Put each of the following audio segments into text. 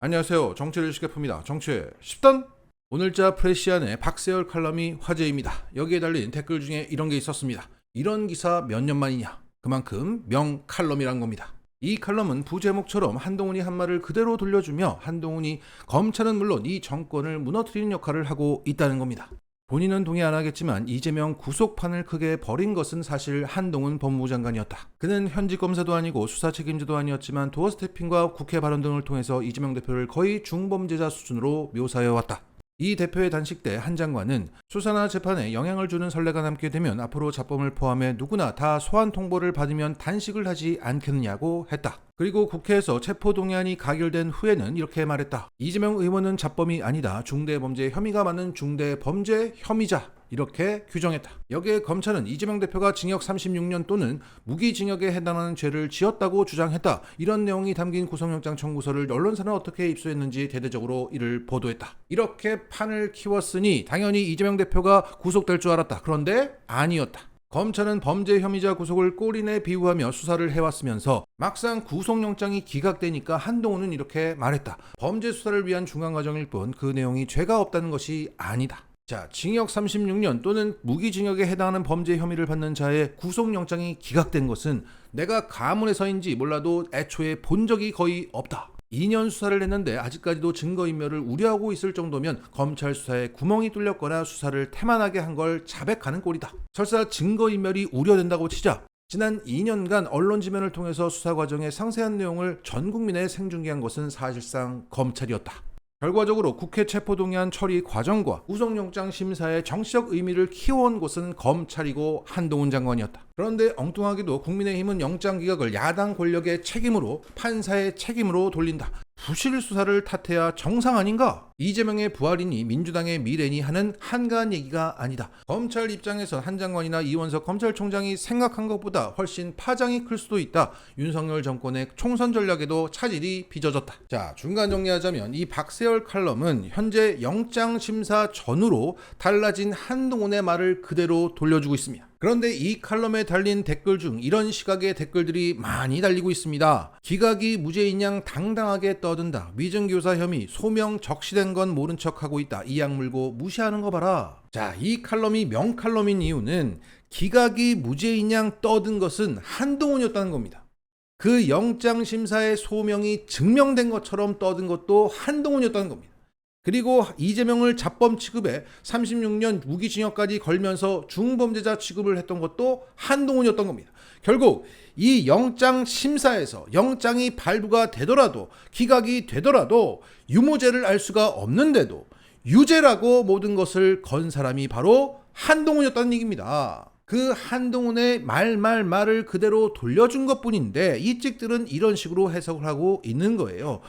안녕하세요. 정치를 쉽게 풉니다. 정치의 10단. 오늘자 프레시안의 박세열 칼럼이 화제입니다. 여기에 달린 댓글 중에 이런 게 있었습니다. 이런 기사 몇 년 만이냐. 그만큼 명 칼럼이란 겁니다. 이 칼럼은 부제목처럼 한동훈이 한 말을 그대로 돌려주며 한동훈이 검찰은 물론 이 정권을 무너뜨리는 역할을 하고 있다는 겁니다. 본인은 동의 안 하겠지만 이재명 구속판을 크게 벌인 것은 사실 한동훈 법무부 장관이었다. 그는 현직 검사도 아니고 수사 책임자도 아니었지만 도어 스태핑과 국회 발언 등을 통해서 이재명 대표를 거의 중범죄자 수준으로 묘사해왔다. 이 대표의 단식 때 한 장관은 수사나 재판에 영향을 주는 선례가 남게 되면 앞으로 자범을 포함해 누구나 다 소환 통보를 받으면 단식을 하지 않겠느냐고 했다. 그리고 국회에서 체포동의안이 가결된 후에는 이렇게 말했다. 이재명 의원은 자범이 아니다. 중대범죄 혐의가 많은 중대범죄 혐의자. 이렇게 규정했다. 여기에 검찰은 이재명 대표가 징역 36년 또는 무기징역에 해당하는 죄를 지었다고 주장했다. 이런 내용이 담긴 구속영장 청구서를 언론사는 어떻게 입수했는지 대대적으로 이를 보도했다. 이렇게 판을 키웠으니 당연히 이재명 대표가 구속될 줄 알았다. 그런데 아니었다. 검찰은 범죄 혐의자 구속을 꼬리내 비유하며 수사를 해왔으면서 막상 구속영장이 기각되니까 한동훈은 이렇게 말했다. 범죄 수사를 위한 중간과정일 뿐 그 내용이 죄가 없다는 것이 아니다. 자, 징역 36년 또는 무기징역에 해당하는 범죄 혐의를 받는 자의 구속영장이 기각된 것은 내가 가문에서인지 몰라도 애초에 본 적이 거의 없다. 2년 수사를 했는데 아직까지도 증거인멸을 우려하고 있을 정도면 검찰 수사에 구멍이 뚫렸거나 수사를 태만하게 한 걸 자백하는 꼴이다. 설사 증거인멸이 우려된다고 치자 지난 2년간 언론 지면을 통해서 수사 과정의 상세한 내용을 전 국민에 생중계한 것은 사실상 검찰이었다. 결과적으로 국회 체포동의안 처리 과정과 구속영장 심사의 정치적 의미를 키워온 곳은 검찰이고 한동훈 장관이었다. 그런데 엉뚱하게도 국민의힘은 영장 기각을 야당 권력의 책임으로 판사의 책임으로 돌린다. 부실 수사를 탓해야 정상 아닌가? 이재명의 부활이니 민주당의 미래니 하는 한가한 얘기가 아니다. 검찰 입장에선 한 장관이나 이원석 검찰총장이 생각한 것보다 훨씬 파장이 클 수도 있다. 윤석열 정권의 총선 전략에도 차질이 빚어졌다. 자, 중간 정리하자면 이 박세열 칼럼은 현재 영장 심사 전후로 달라진 한동훈의 말을 그대로 돌려주고 있습니다. 그런데 이 칼럼에 달린 댓글 중 이런 시각의 댓글들이 많이 달리고 있습니다. 기각이 무죄인 양 당당하게 떠든다. 위증교사 혐의 소명 적시된 건 모른 척하고 있다. 이 약 물고 무시하는 거 봐라. 자, 이 칼럼이 명칼럼인 이유는 기각이 무죄인 양 떠든 것은 한동훈이었다는 겁니다. 그 영장심사의 소명이 증명된 것처럼 떠든 것도 한동훈이었다는 겁니다. 그리고 이재명을 자범 취급해 36년 무기징역까지 걸면서 중범죄자 취급을 했던 것도 한동훈이었던 겁니다. 결국 이 영장 심사에서 영장이 발부가 되더라도 기각이 되더라도 유무죄를 알 수가 없는데도 유죄라고 모든 것을 건 사람이 바로 한동훈이었다는 얘기입니다. 그 한동훈의 말을 그대로 돌려준 것뿐인데 이 찍들은 이런 식으로 해석을 하고 있는 거예요.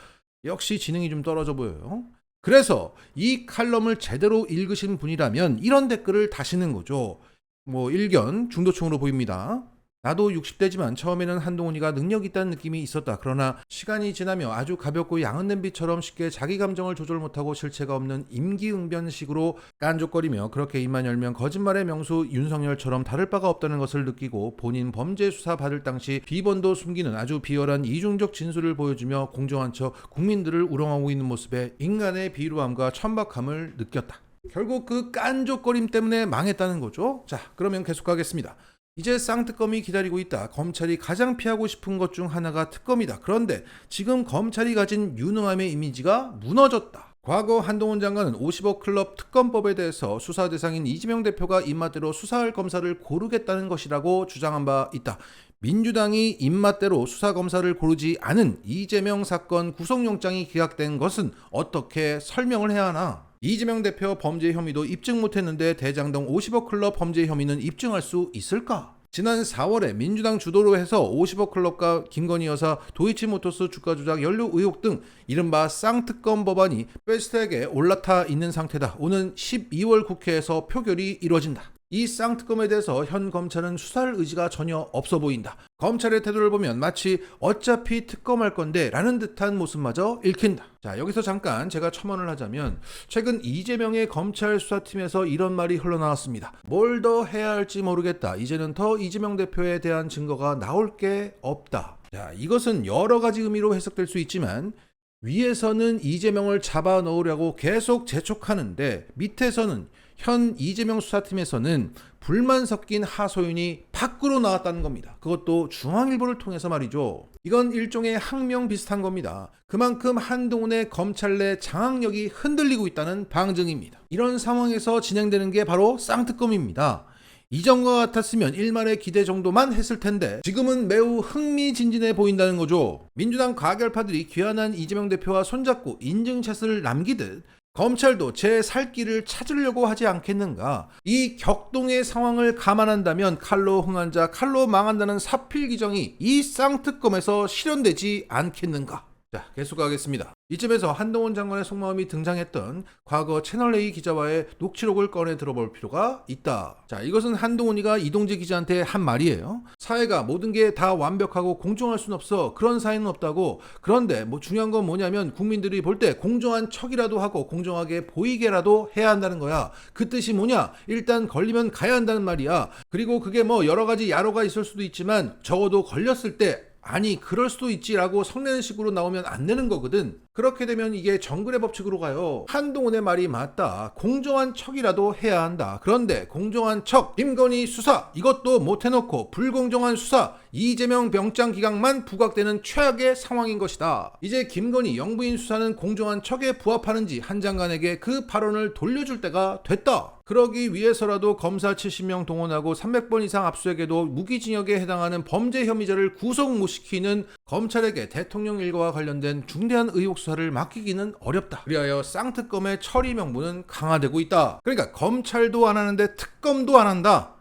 역시 지능이 좀 떨어져 보여요. 그래서 이 칼럼을 제대로 읽으신 분이라면 이런 댓글을 다시는 거죠. 일견 중도층으로 보입니다. 나도 60대지만 처음에는 한동훈이가 능력 있다는 느낌이 있었다. 그러나 시간이 지나며 아주 가볍고 양은 냄비처럼 쉽게 자기 감정을 조절 못하고 실체가 없는 임기응변식으로 깐족거리며 그렇게 입만 열면 거짓말의 명수 윤석열처럼 다를 바가 없다는 것을 느끼고 본인 범죄 수사 받을 당시 비번도 숨기는 아주 비열한 이중적 진술을 보여주며 공정한 척 국민들을 우롱하고 있는 모습에 인간의 비루함과 천박함을 느꼈다. 결국 그 깐족거림 때문에 망했다는 거죠. 자, 그러면 계속 가겠습니다. 이제 쌍특검이 기다리고 있다. 검찰이 가장 피하고 싶은 것 중 하나가 특검이다. 그런데 지금 검찰이 가진 유능함의 이미지가 무너졌다. 과거 한동훈 장관은 50억 클럽 특검법에 대해서 수사 대상인 이재명 대표가 입맛대로 수사할 검사를 고르겠다는 것이라고 주장한 바 있다. 민주당이 입맛대로 수사검사를 고르지 않은 이재명 사건 구속영장이 기각된 것은 어떻게 설명을 해야 하나? 이재명 대표 범죄 혐의도 입증 못했는데 대장동 50억 클럽 범죄 혐의는 입증할 수 있을까? 지난 4월에 민주당 주도로 해서 50억 클럽과 김건희 여사 도이치모터스 주가 조작 연루 의혹 등 이른바 쌍특검 법안이 패스트트랙에 올라타 있는 상태다. 오는 12월 국회에서 표결이 이루어진다. 이 쌍특검에 대해서 현 검찰은 수사할 의지가 전혀 없어 보인다. 검찰의 태도를 보면 마치 어차피 특검할 건데 라는 듯한 모습마저 읽힌다. 자, 여기서 잠깐 제가 첨언을 하자면 최근 이재명의 검찰 수사팀에서 이런 말이 흘러나왔습니다. 뭘 더 해야 할지 모르겠다. 이제는 더 이재명 대표에 대한 증거가 나올 게 없다. 자, 이것은 여러 가지 의미로 해석될 수 있지만 위에서는 이재명을 잡아 넣으려고 계속 재촉하는데 밑에서는 현 이재명 수사팀에서는 불만 섞인 하소연이 밖으로 나왔다는 겁니다. 그것도 중앙일보를 통해서 말이죠. 이건 일종의 항명 비슷한 겁니다. 그만큼 한동훈의 검찰 내 장악력이 흔들리고 있다는 방증입니다. 이런 상황에서 진행되는 게 바로 쌍특검입니다. 이전과 같았으면 일말의 기대 정도만 했을 텐데 지금은 매우 흥미진진해 보인다는 거죠. 민주당 가결파들이 귀환한 이재명 대표와 손잡고 인증샷을 남기듯 검찰도 제 살 길을 찾으려고 하지 않겠는가. 이 격동의 상황을 감안한다면 칼로 흥한 자 칼로 망한다는 사필 규정이 이 쌍특검에서 실현되지 않겠는가. 자, 계속하겠습니다. 이쯤에서 한동훈 장관의 속마음이 등장했던 과거 채널A 기자와의 녹취록을 꺼내 들어볼 필요가 있다. 자, 이것은 한동훈이가 이동재 기자한테 한 말이에요. 사회가 모든 게 다 완벽하고 공정할 순 없어. 그런 사회는 없다고. 그런데 중요한 건 뭐냐면 국민들이 볼 때 공정한 척이라도 하고 공정하게 보이게라도 해야 한다는 거야. 그 뜻이 뭐냐? 일단 걸리면 가야 한다는 말이야. 그리고 그게 여러 가지 야로가 있을 수도 있지만 적어도 걸렸을 때 아니 그럴 수도 있지라고 성내는 식으로 나오면 안 되는 거거든. 그렇게 되면 이게 정글의 법칙으로 가요. 한동훈의 말이 맞다. 공정한 척이라도 해야 한다. 그런데 공정한 척, 김건희 수사 이것도 못 해놓고 불공정한 수사, 이재명 병장 기각만 부각되는 최악의 상황인 것이다. 이제 김건희 영부인 수사는 공정한 척에 부합하는지 한 장관에게 그 발언을 돌려줄 때가 됐다. 그러기 위해서라도 검사 70명 동원하고 300번 이상 압수해도 무기징역에 해당하는 범죄 혐의자를 구속 못 시키는 검찰에게 대통령 일가와 관련된 중대한 의혹 수사를 맡기기는 어렵다. 그리하여 쌍특검의 처리 명분은 강화되고 있다. 그러니까 검찰도 안 하는데 특검도 안 한다.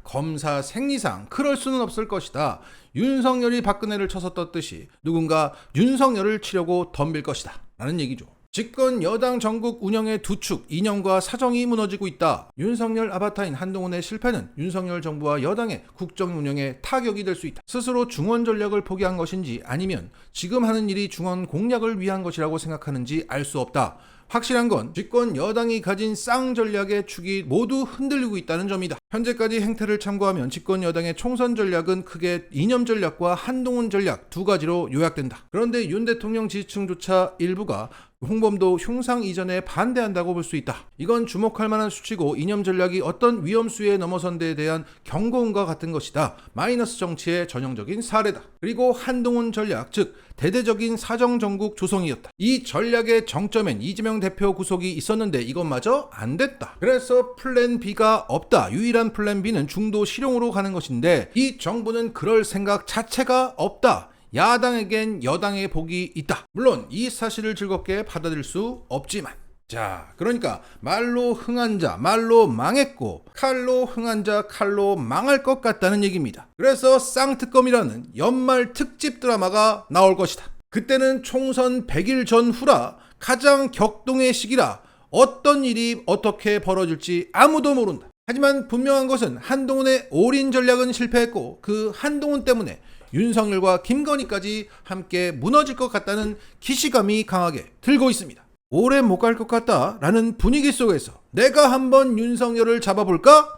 검사 생리상 그럴 수는 없을 것이다. 윤석열이 박근혜를 쳐서 떴듯이 누군가 윤석열을 치려고 덤빌 것이다. 라는 얘기죠. 집권 여당 전국 운영의 두 축, 이념과 사정이 무너지고 있다. 윤석열 아바타인 한동훈의 실패는 윤석열 정부와 여당의 국정 운영에 타격이 될 수 있다. 스스로 중원 전략을 포기한 것인지 아니면 지금 하는 일이 중원 공략을 위한 것이라고 생각하는지 알 수 없다. 확실한 건 집권 여당이 가진 쌍 전략의 축이 모두 흔들리고 있다는 점이다. 현재까지 행태를 참고하면 집권 여당의 총선 전략은 크게 이념 전략과 한동훈 전략 두 가지로 요약된다. 그런데 윤 대통령 지지층조차 일부가 홍범도 흉상 이전에 반대한다고 볼 수 있다. 이건 주목할 만한 수치고 이념 전략이 어떤 위험수에 넘어선 데에 대한 경고음과 같은 것이다. 마이너스 정치의 전형적인 사례다. 그리고 한동훈 전략, 즉 대대적인 사정정국 조성이었다. 이 전략의 정점엔 이재명 대표 구속이 있었는데 이것마저 안 됐다. 그래서 플랜 B가 없다. 유일한 플랜 B는 중도 실용으로 가는 것인데 이 정부는 그럴 생각 자체가 없다. 야당에겐 여당의 복이 있다. 물론 이 사실을 즐겁게 받아들일 수 없지만 자, 그러니까 말로 흥한 자 말로 망했고 칼로 흥한 자 칼로 망할 것 같다는 얘기입니다. 그래서 쌍특검이라는 연말 특집 드라마가 나올 것이다. 그때는 총선 100일 전후라 가장 격동의 시기라 어떤 일이 어떻게 벌어질지 아무도 모른다. 하지만 분명한 것은 한동훈의 올인 전략은 실패했고 그 한동훈 때문에 윤석열과 김건희까지 함께 무너질 것 같다는 기시감이 강하게 들고 있습니다. 오래 못 갈 것 같다라는 분위기 속에서 내가 한번 윤석열을 잡아볼까?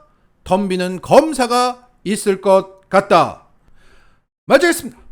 덤비는 검사가 있을 것 같다. 맞아있습니다.